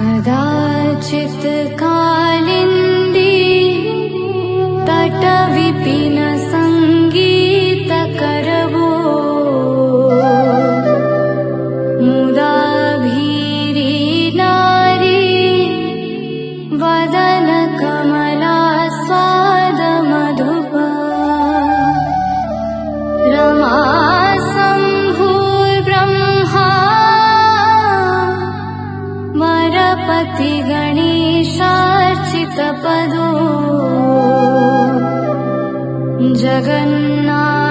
कदाचित् कालिन्दी तटविपिन संगीतकरवो मुदा भीरी नारी वदन कमला स्वाद मधुपा रमा शम्भुर्ब्रह्मा वरपति गणेशार्चितपदो जगन्नाथ